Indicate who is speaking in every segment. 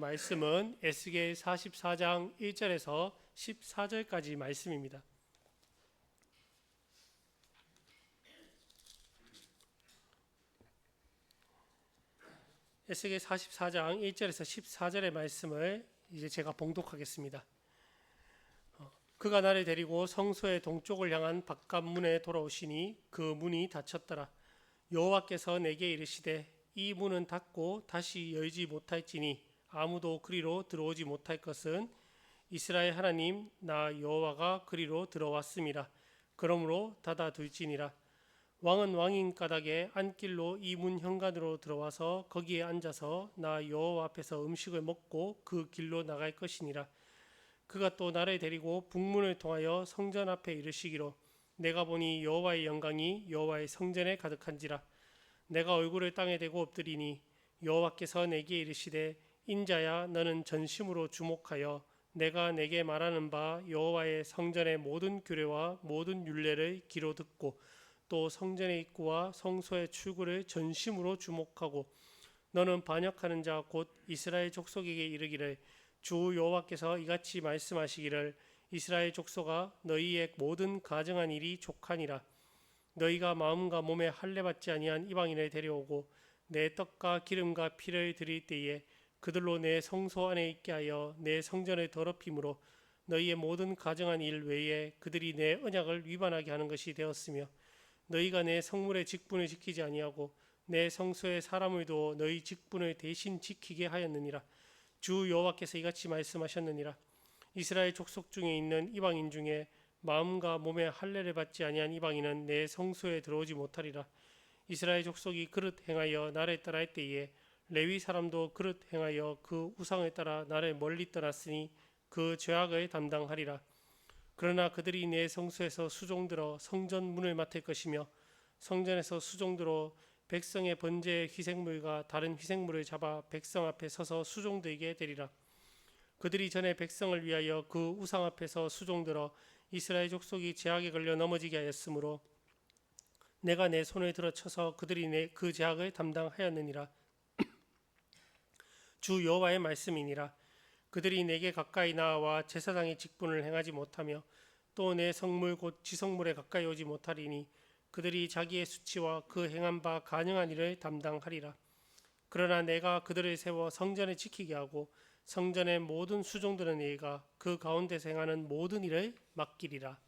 Speaker 1: 말씀은 에스겔 44장 1절에서 14절까지 말씀입니다. 에스겔 44장 1절에서 14절의 말씀을 이제 제가 봉독하겠습니다. 그가 나를 데리고 성소의 동쪽을 향한 바깥 문에 돌아오시니 그 문이 닫혔더라. 여호와께서 내게 이르시되 이 문은 닫고 다시 열지 못할지니 아무도 그리로 들어오지 못할 것은 이스라엘 하나님 나 여호와가 그리로 들어왔음이라. 그러므로 닫아둘지니라. 왕은 왕인 까닭에 안길로 이 문 현관으로 들어와서 거기에 앉아서 나 여호와 앞에서 음식을 먹고 그 길로 나갈 것이니라. 그가 또 나를 데리고 북문을 통하여 성전 앞에 이르시기로 내가 보니 여호와의 영광이 여호와의 성전에 가득한지라. 내가 얼굴을 땅에 대고 엎드리니 여호와께서 내게 이르시되 인자야 너는 전심으로 주목하여 내가 내게 말하는 바 여호와의 성전의 모든 규례와 모든 율례를 귀로 듣고 또 성전의 입구와 성소의 출구를 전심으로 주목하고 너는 반역하는 자 곧 이스라엘 족속에게 이르기를 주 여호와께서 이같이 말씀하시기를 이스라엘 족속아 너희의 모든 가정한 일이 족하니라. 너희가 마음과 몸에 할례받지 아니한 이방인을 데려오고 내 떡과 기름과 피를 드릴 때에 그들로 내 성소 안에 있게 하여 내 성전을 더럽힘으로 너희의 모든 가정한 일 외에 그들이 내 언약을 위반하게 하는 것이 되었으며 너희가 내 성물의 직분을 지키지 아니하고 내 성소에 사람을 두어 너희 직분을 대신 지키게 하였느니라. 주 여호와께서 이같이 말씀하셨느니라. 이스라엘 족속 중에 있는 이방인 중에 마음과 몸에 할례를 받지 아니한 이방인은 내 성소에 들어오지 못하리라. 이스라엘 족속이 그릇 행하여 나를 따라할 때에 레위 사람도 그릇 행하여 그 우상을 따라 나를 멀리 떠났으니 그 죄악을 담당하리라. 그러나 그들이 내 성소에서 수종들어 성전 문을 맡을 것이며 성전에서 수종들어 백성의 번제의 희생물과 다른 희생물을 잡아 백성 앞에 서서 수종들게 되리라. 그들이 전에 백성을 위하여 그 우상 앞에서 수종들어 이스라엘 족속이 죄악에 걸려 넘어지게 하였으므로 내가 내 손을 들어 쳐서 그들이 그 죄악을 담당하였느니라. 주 여호와의 말씀이니라. 그들이 내게 가까이 나와 제사장의 직분을 행하지 못하며 또 내 성물 곧 지성물에 가까이 오지 못하리니 그들이 자기의 수치와 그 행한 바 간영한 일을 담당하리라. 그러나 내가 그들을 세워 성전을 지키게 하고 성전의 모든 수종들은 네가 그 가운데서 행하는 모든 일을 맡기리라.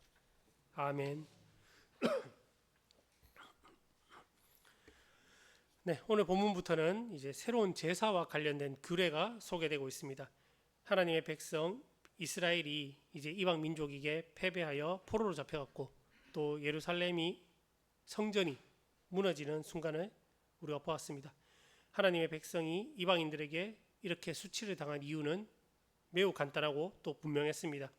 Speaker 1: 아멘. 네, 오늘 본문부터는 이제 새로운 제사와 관련된 규례가 소개되고 있습니다. 하나님의 백성 이스라엘이 이제 이방 민족에게 패배하여 포로로 잡혀갔고 또 예루살렘이 성전이 무너지는 순간을 우리가 보았습니다. 하나님의 백성이 이방인들에게 이렇게 수치를 당한 이유는 매우 간단하고 또 분명했습니다.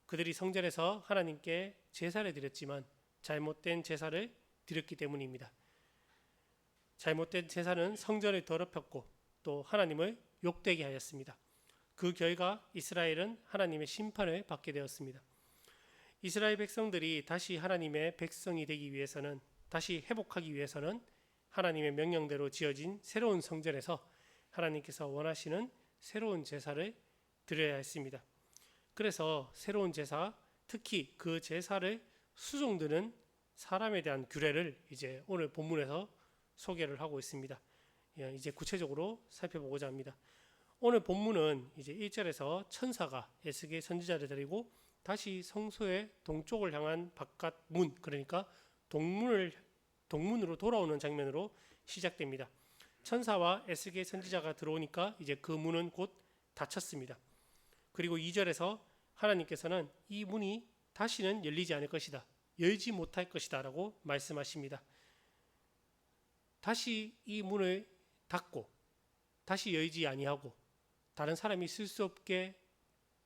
Speaker 1: 그들이 성전에서 하나님께 제사를 드렸지만 잘못된 제사를 드렸기 때문입니다. 잘못된 제사는 성전을 더럽혔고 또 하나님을 욕되게 하였습니다. 그 결과 이스라엘은 하나님의 심판을 받게 되었습니다. 이스라엘 백성들이 다시 하나님의 백성이 되기 위해서는, 다시 회복하기 위해서는 하나님의 명령대로 지어진 새로운 성전에서 하나님께서 원하시는 새로운 제사를 드려야 했습니다. 그래서 새로운 제사, 특히 그 제사를 수종드는 사람에 대한 규례를 이제 오늘 본문에서 소개를 하고 있습니다. 이제 구체적으로 살펴보고자 합니다. 오늘 본문은 이제 1절에서 천사가 에스겔 선지자를 데리고 다시 성소의 동쪽을 향한 바깥 문, 그러니까 동문으로 돌아오는 장면으로 시작됩니다. 천사와 에스겔 선지자가 들어오니까 이제 그 문은 곧 닫혔습니다. 그리고 2절에서 하나님께서는 이 문이 다시는 열리지 않을 것이다, 열지 못할 것이다 라고 말씀하십니다. 다시 이 문을 닫고 다시 열지 아니하고 다른 사람이 쓸 수 없게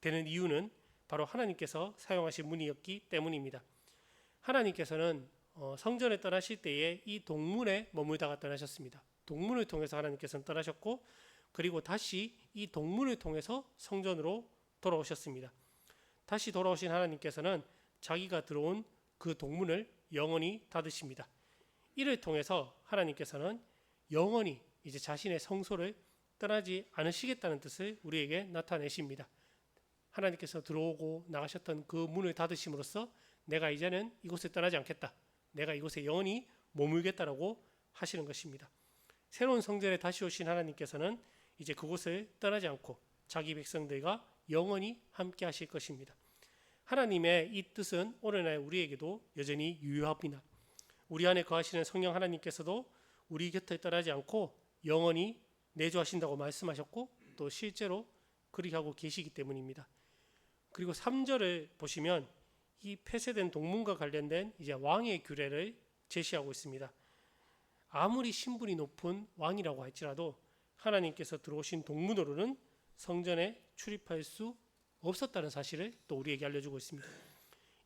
Speaker 1: 되는 이유는 바로 하나님께서 사용하신 문이었기 때문입니다. 하나님께서는 성전에 떠나실 때에 이 동문에 머물다가 떠나셨습니다. 동문을 통해서 하나님께서는 떠나셨고 그리고 다시 이 동문을 통해서 성전으로 돌아오셨습니다. 다시 돌아오신 하나님께서는 자기가 들어온 그 동문을 영원히 닫으십니다. 이를 통해서 하나님께서는 영원히 이제 자신의 성소를 떠나지 않으시겠다는 뜻을 우리에게 나타내십니다. 하나님께서 들어오고 나가셨던 그 문을 닫으심으로써 내가 이제는 이곳을 떠나지 않겠다. 내가 이곳에 영원히 머물겠다라고 하시는 것입니다. 새로운 성전에 다시 오신 하나님께서는 이제 그곳을 떠나지 않고 자기 백성들과 영원히 함께 하실 것입니다. 하나님의 이 뜻은 오늘날 우리에게도 여전히 유효합니다. 우리 안에 거하시는 성령 하나님께서도 우리 곁을 떠나지 않고 영원히 내주하신다고 말씀하셨고 또 실제로 그렇게 하고 계시기 때문입니다. 그리고 3절을 보시면 이 폐쇄된 동문과 관련된 이제 왕의 규례를 제시하고 있습니다. 아무리 신분이 높은 왕이라고 할지라도 하나님께서 들어오신 동문으로는 성전에 출입할 수 없었다는 사실을 또 우리에게 알려주고 있습니다.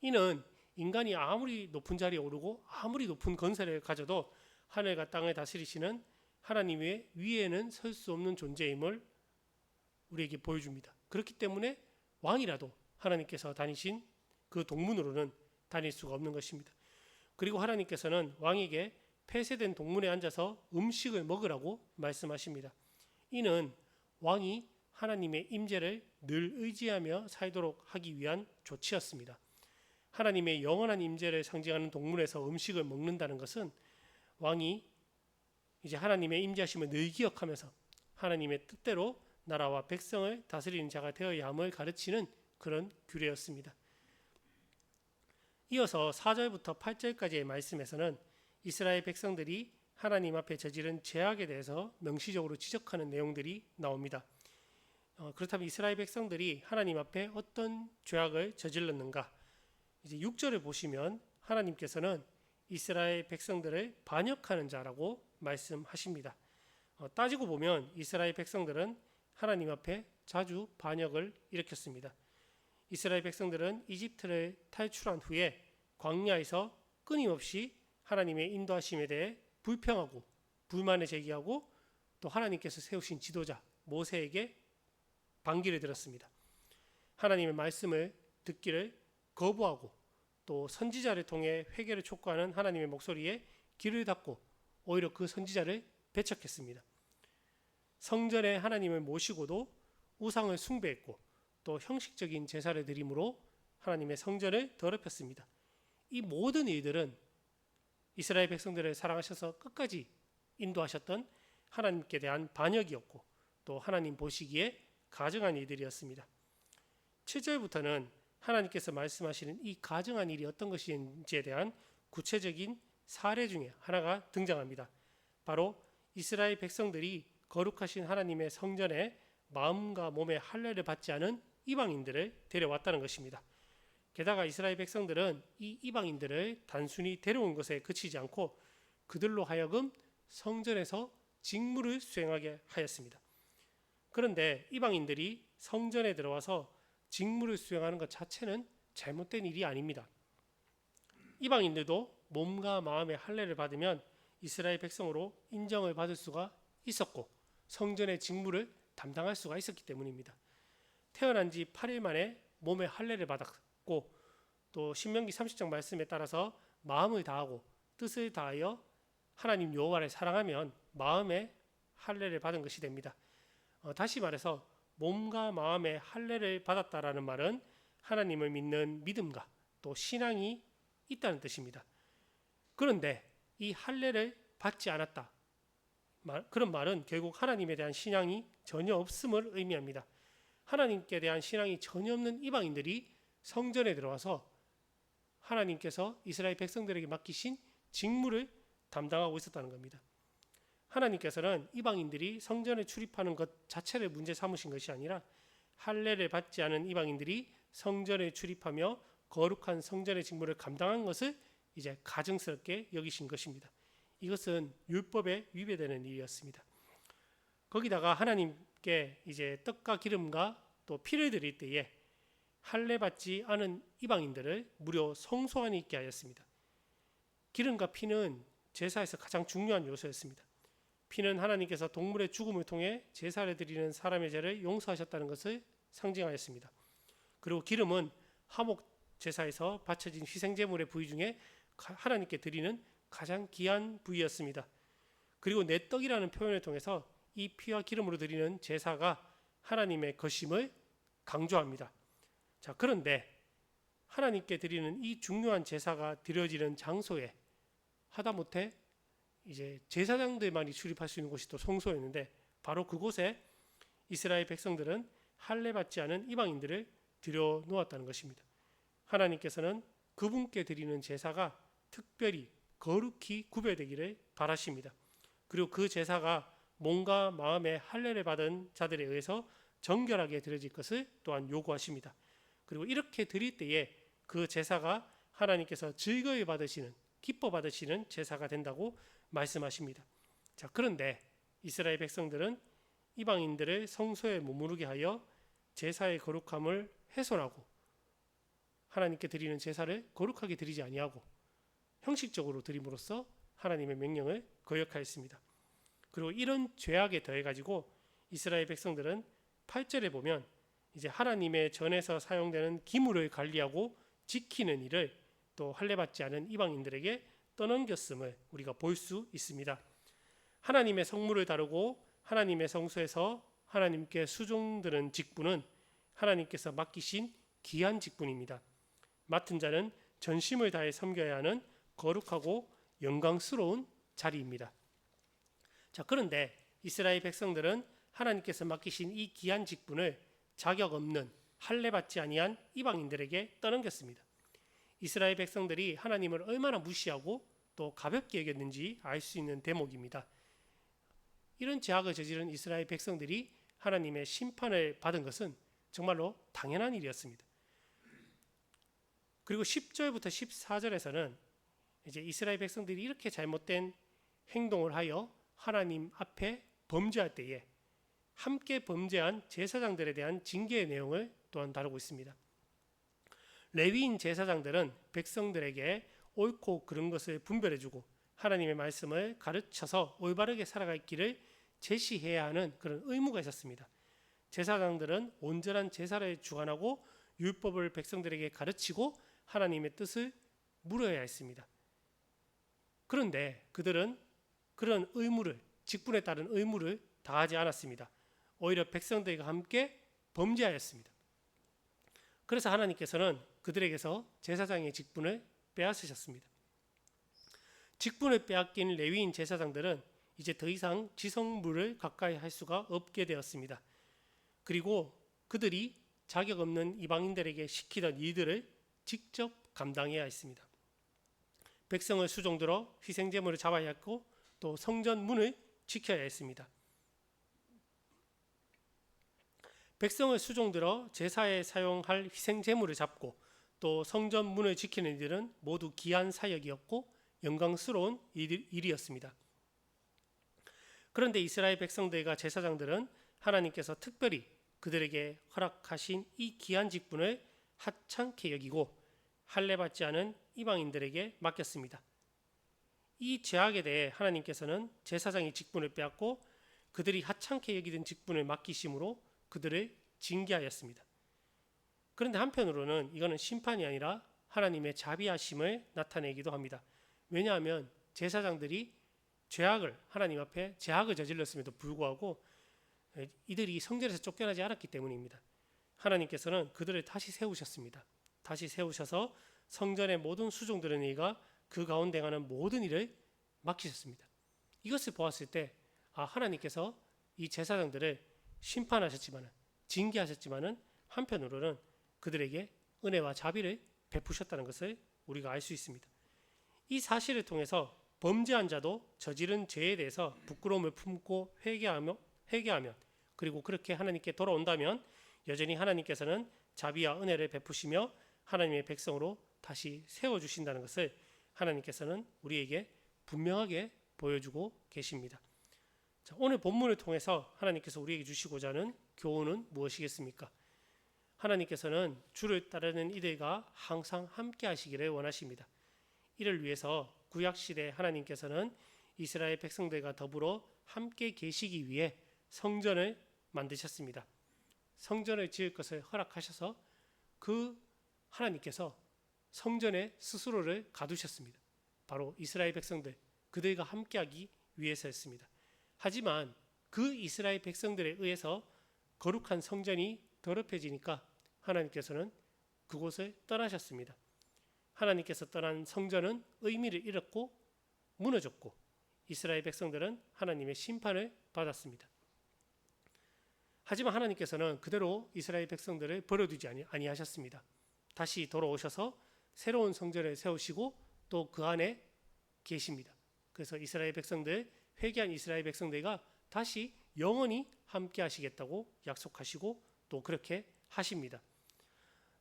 Speaker 1: 이는 인간이 아무리 높은 자리에 오르고 아무리 높은 건설을 가져도 하늘과 땅을 다스리시는 하나님 위에는 설 수 없는 존재임을 우리에게 보여줍니다. 그렇기 때문에 왕이라도 하나님께서 다니신 그 동문으로는 다닐 수가 없는 것입니다. 그리고 하나님께서는 왕에게 폐쇄된 동문에 앉아서 음식을 먹으라고 말씀하십니다. 이는 왕이 하나님의 임재를 늘 의지하며 살도록 하기 위한 조치였습니다. 하나님의 영원한 임재를 상징하는 동문에서 음식을 먹는다는 것은 왕이 이제 하나님의 임재하심을 늘 기억하면서 하나님의 뜻대로 나라와 백성을 다스리는 자가 되어야 함을 가르치는 그런 규례였습니다. 이어서 4절부터 8절까지의 말씀에서는 이스라엘 백성들이 하나님 앞에 저지른 죄악에 대해서 명시적으로 지적하는 내용들이 나옵니다. 그렇다면 이스라엘 백성들이 하나님 앞에 어떤 죄악을 저질렀는가? 이제 6절을 보시면 하나님께서는 이스라엘 백성들을 반역하는 자라고 말씀하십니다. 따지고 보면 이스라엘 백성들은 하나님 앞에 자주 반역을 일으켰습니다. 이스라엘 백성들은 이집트를 탈출한 후에 광야에서 끊임없이 하나님의 인도하심에 대해 불평하고 불만을 제기하고 또 하나님께서 세우신 지도자 모세에게 반기를 들었습니다. 하나님의 말씀을 듣기를 거부하고 또 선지자를 통해 회개를 촉구하는 하나님의 목소리에 귀를 닫고 오히려 그 선지자를 배척했습니다. 성전에 하나님을 모시고도 우상을 숭배했고 또 형식적인 제사를 드림으로 하나님의 성전을 더럽혔습니다. 이 모든 일들은 이스라엘 백성들을 사랑하셔서 끝까지 인도하셨던 하나님께 대한 반역이었고 또 하나님 보시기에 가증한 일들이었습니다. 7절부터는 하나님께서 말씀하시는 이 가증한 일이 어떤 것인지에 대한 구체적인 사례 중에 하나가 등장합니다. 바로 이스라엘 백성들이 거룩하신 하나님의 성전에 마음과 몸의 할례를 받지 않은 이방인들을 데려왔다는 것입니다. 게다가 이스라엘 백성들은 이 이방인들을 단순히 데려온 것에 그치지 않고 그들로 하여금 성전에서 직무를 수행하게 하였습니다. 그런데 이방인들이 성전에 들어와서 직무를 수행하는 것 자체는 잘못된 일이 아닙니다. 이방인들도 몸과 마음의 할례를 받으면 이스라엘 백성으로 인정을 받을 수가 있었고 성전의 직무를 담당할 수가 있었기 때문입니다. 태어난 지 8일 만에 몸의 할례를 받았고 또 신명기 30장 말씀에 따라서 마음을 다하고 뜻을 다하여 하나님 여호와를 사랑하면 마음의 할례를 받은 것이 됩니다. 다시 말해서 몸과 마음의 할례를 받았다라는 말은 하나님을 믿는 믿음과 또 신앙이 있다는 뜻입니다. 그런데 이 할례를 받지 않았다. 그런 말은 결국 하나님에 대한 신앙이 전혀 없음을 의미합니다. 하나님께 대한 신앙이 전혀 없는 이방인들이 성전에 들어와서 하나님께서 이스라엘 백성들에게 맡기신 직무를 담당하고 있었다는 겁니다. 하나님께서는 이방인들이 성전에 출입하는 것 자체를 문제 삼으신 것이 아니라 할례를 받지 않은 이방인들이 성전에 출입하며 거룩한 성전의 직무를 감당한 것을 이제 가증스럽게 여기신 것입니다. 이것은 율법에 위배되는 일이었습니다. 거기다가 하나님께 이제 떡과 기름과 또 피를 드릴 때에 할례 받지 않은 이방인들을 무려 성소안에 있게 하였습니다. 기름과 피는 제사에서 가장 중요한 요소였습니다. 피는 하나님께서 동물의 죽음을 통해 제사를 드리는 사람의 죄를 용서하셨다는 것을 상징하였습니다. 그리고 기름은 화목 제사에서 바쳐진 희생제물의 부위 중에 하나님께 드리는 가장 귀한 부위였습니다. 그리고 내 떡이라는 표현을 통해서 이 피와 기름으로 드리는 제사가 하나님의 것임을 강조합니다. 자, 그런데 하나님께 드리는 이 중요한 제사가 드려지는 장소에 하다못해 이제 제사장들만이 출입할 수 있는 곳이 또 성소였는데, 바로 그곳에 이스라엘 백성들은 할례 받지 않은 이방인들을 들여 놓았다는 것입니다. 하나님께서는 그분께 드리는 제사가 특별히 거룩히 구별되기를 바라십니다. 그리고 그 제사가 몸과 마음의 할례를 받은 자들에 의해서 정결하게 드려질 것을 또한 요구하십니다. 그리고 이렇게 드릴 때에 그 제사가 하나님께서 즐거이 받으시는, 기뻐 받으시는 제사가 된다고 말씀하십니다. 자, 그런데 이스라엘 백성들은 이방인들을 성소에 머무르게 하여 제사의 거룩함을 훼손하고 하나님께 드리는 제사를 거룩하게 드리지 아니하고 형식적으로 드림으로써 하나님의 명령을 거역하였습니다. 그리고 이런 죄악에 더해 가지고 이스라엘 백성들은 8절에 보면 이제 하나님의 전에서 사용되는 기물을 관리하고 지키는 일을 또 할례 받지 않은 이방인들에게 떠넘겼음을 우리가 볼 수 있습니다. 하나님의 성물을 다루고 하나님의 성소에서 하나님께 수종드는 직분은 하나님께서 맡기신 귀한 직분입니다. 맡은 자는 전심을 다해 섬겨야 하는 거룩하고 영광스러운 자리입니다. 자, 그런데 이스라엘 백성들은 하나님께서 맡기신 이 귀한 직분을 자격 없는 할례 받지 아니한 이방인들에게 떠넘겼습니다. 이스라엘 백성들이 하나님을 얼마나 무시하고 또 가볍게 여겼는지 알 수 있는 대목입니다. 이런 죄악을 저지른 이스라엘 백성들이 하나님의 심판을 받은 것은 정말로 당연한 일이었습니다. 그리고 10절부터 14절에서는 이제 이스라엘 백성들이 이렇게 잘못된 행동을 하여 하나님 앞에 범죄할 때에 함께 범죄한 제사장들에 대한 징계의 내용을 또한 다루고 있습니다. 레위인 제사장들은 백성들에게 옳고 그른 것을 분별해주고 하나님의 말씀을 가르쳐서 올바르게 살아갈 길을 제시해야 하는 그런 의무가 있었습니다. 제사장들은 온전한 제사를 주관하고 율법을 백성들에게 가르치고 하나님의 뜻을 물어야 했습니다. 그런데 그들은 그런 의무를, 직분에 따른 의무를 다하지 않았습니다. 오히려 백성들과 함께 범죄하였습니다. 그래서 하나님께서는 그들에게서 제사장의 직분을 빼앗으셨습니다. 직분을 빼앗긴 레위인 제사장들은 이제 더 이상 지성물을 가까이 할 수가 없게 되었습니다. 그리고 그들이 자격 없는 이방인들에게 시키던 일들을 직접 감당해야 했습니다. 백성을 수종들어 희생제물을 잡아야 했고 또 성전 문을 지켜야 했습니다. 백성을 수종들어 제사에 사용할 희생제물을 잡고 또 성전 문을 지키는 일들은 모두 귀한 사역이었고 영광스러운 일이었습니다. 그런데 이스라엘 백성들과 제사장들은 하나님께서 특별히 그들에게 허락하신 이 귀한 직분을 하찮게 여기고 할례 받지 않은 이방인들에게 맡겼습니다. 이 죄악에 대해 하나님께서는 제사장의 직분을 빼앗고 그들이 하찮게 여기던 직분을 맡기심으로 그들을 징계하였습니다. 그런데 한편으로는 이거는 심판이 아니라 하나님의 자비하심을 나타내기도 합니다. 왜냐하면 제사장들이 죄악을 하나님 앞에 죄악을 저질렀음에도 불구하고 이들이 성전에서 쫓겨나지 않았기 때문입니다. 하나님께서는 그들을 다시 세우셨습니다. 다시 세우셔서 성전의 모든 수종들은 이가 그 가운데 하는 모든 일을 맡기셨습니다. 이것을 보았을 때 하나님께서 이 제사장들을 심판하셨지만은 징계하셨지만은 한편으로는 그들에게 은혜와 자비를 베푸셨다는 것을 우리가 알 수 있습니다. 이 사실을 통해서 범죄한 자도 저지른 죄에 대해서 부끄러움을 품고 회개하면 그리고 그렇게 하나님께 돌아온다면 여전히 하나님께서는 자비와 은혜를 베푸시며 하나님의 백성으로 다시 세워주신다는 것을 하나님께서는 우리에게 분명하게 보여주고 계십니다. 자, 오늘 본문을 통해서 하나님께서 우리에게 주시고자 하는 교훈은 무엇이겠습니까? 하나님께서는 주를 따르는 이들과 항상 함께 하시기를 원하십니다. 이를 위해서 구약시대 하나님께서는 이스라엘 백성들과 더불어 함께 계시기 위해 성전을 만드셨습니다. 성전을 지을 것을 허락하셔서 그 하나님께서 성전에 스스로를 가두셨습니다. 바로 이스라엘 백성들, 그들과 함께하기 위해서였습니다. 하지만 그 이스라엘 백성들에 의해서 거룩한 성전이 더럽혀지니까 하나님께서는 그곳을 떠나셨습니다. 하나님께서 떠난 성전은 의미를 잃었고 무너졌고 이스라엘 백성들은 하나님의 심판을 받았습니다. 하지만 하나님께서는 그대로 이스라엘 백성들을 버려두지 아니하셨습니다. 다시 돌아오셔서 새로운 성전을 세우시고 또 그 안에 계십니다. 그래서 이스라엘 백성들, 회개한 이스라엘 백성들과 다시 영원히 함께 하시겠다고 약속하시고 또 그렇게 하십니다.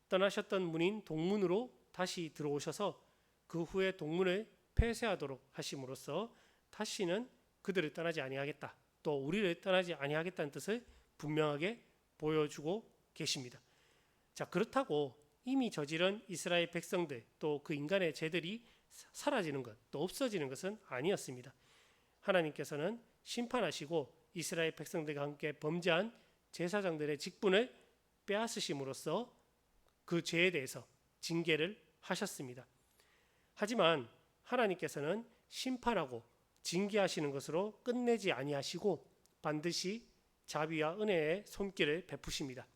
Speaker 1: 떠나셨던 문인 동문으로 다시 들어오셔서 그 후에 동문을 폐쇄하도록 하심으로써 다시는 그들을 떠나지 아니하겠다, 또 우리를 떠나지 아니하겠다는 뜻을 분명하게 보여주고 계십니다. 자, 그렇다고 이미 저지른 이스라엘 백성들 또 그 인간의 죄들이 사라지는 것, 또 없어지는 것은 아니었습니다. 하나님께서는 심판하시고 이스라엘 백성들과 함께 범죄한 제사장들의 직분을 빼앗으심으로써 그 죄에 대해서 징계를 하셨습니다. 하지만 하나님께서는 심판하고 징계하시는 것으로 끝내지 아니하시고 반드시 자비와 은혜의 손길을 베푸십니다.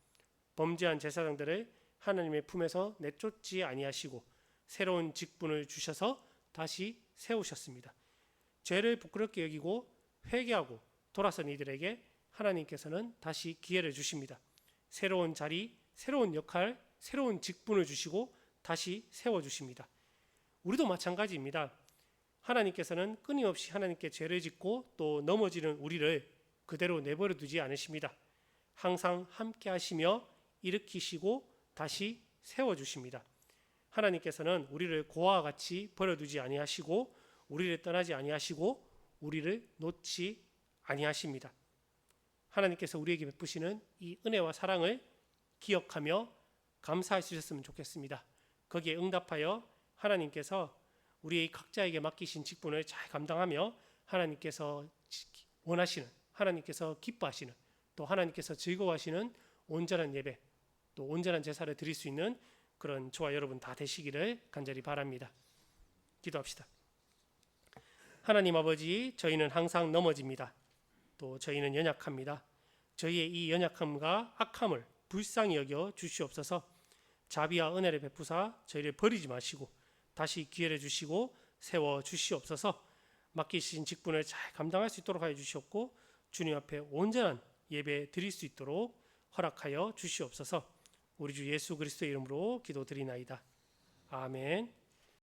Speaker 1: 범죄한 제사장들을 하나님의 품에서 내쫓지 아니하시고 새로운 직분을 주셔서 다시 세우셨습니다. 죄를 부끄럽게 여기고 회개하고 돌아선 이들에게 하나님께서는 다시 기회를 주십니다. 새로운 자리, 새로운 역할, 새로운 직분을 주시고 다시 세워주십니다. 우리도 마찬가지입니다. 하나님께서는 끊임없이 하나님께 죄를 짓고 또 넘어지는 우리를 그대로 내버려 두지 않으십니다. 항상 함께 하시며 일으키시고 다시 세워주십니다. 하나님께서는 우리를 고아와 같이 버려두지 아니하시고 우리를 떠나지 아니하시고 우리를 놓지 아니하십니다. 하나님께서 우리에게 베푸시는 이 은혜와 사랑을 기억하며 감사할 수 있었으면 좋겠습니다. 거기에 응답하여 하나님께서 우리 각자에게 맡기신 직분을 잘 감당하며 하나님께서 원하시는, 하나님께서 기뻐하시는, 또 하나님께서 즐거워하시는 온전한 예배, 또 온전한 제사를 드릴 수 있는 그런 저와 여러분 다 되시기를 간절히 바랍니다. 기도합시다. 하나님 아버지, 저희는 항상 넘어집니다. 또 저희는 연약합니다. 저희의 이 연약함과 악함을 불쌍히 여겨 주시옵소서. 자비와 은혜를 베푸사 저희를 버리지 마시고 다시 기회를 주시고 세워 주시옵소서. 맡기신 직분을 잘 감당할 수 있도록 하여 주시옵고 주님 앞에 온전한 예배 드릴 수 있도록 허락하여 주시옵소서. 우리 주 예수 그리스도의 이름으로 기도드리나이다. 아멘.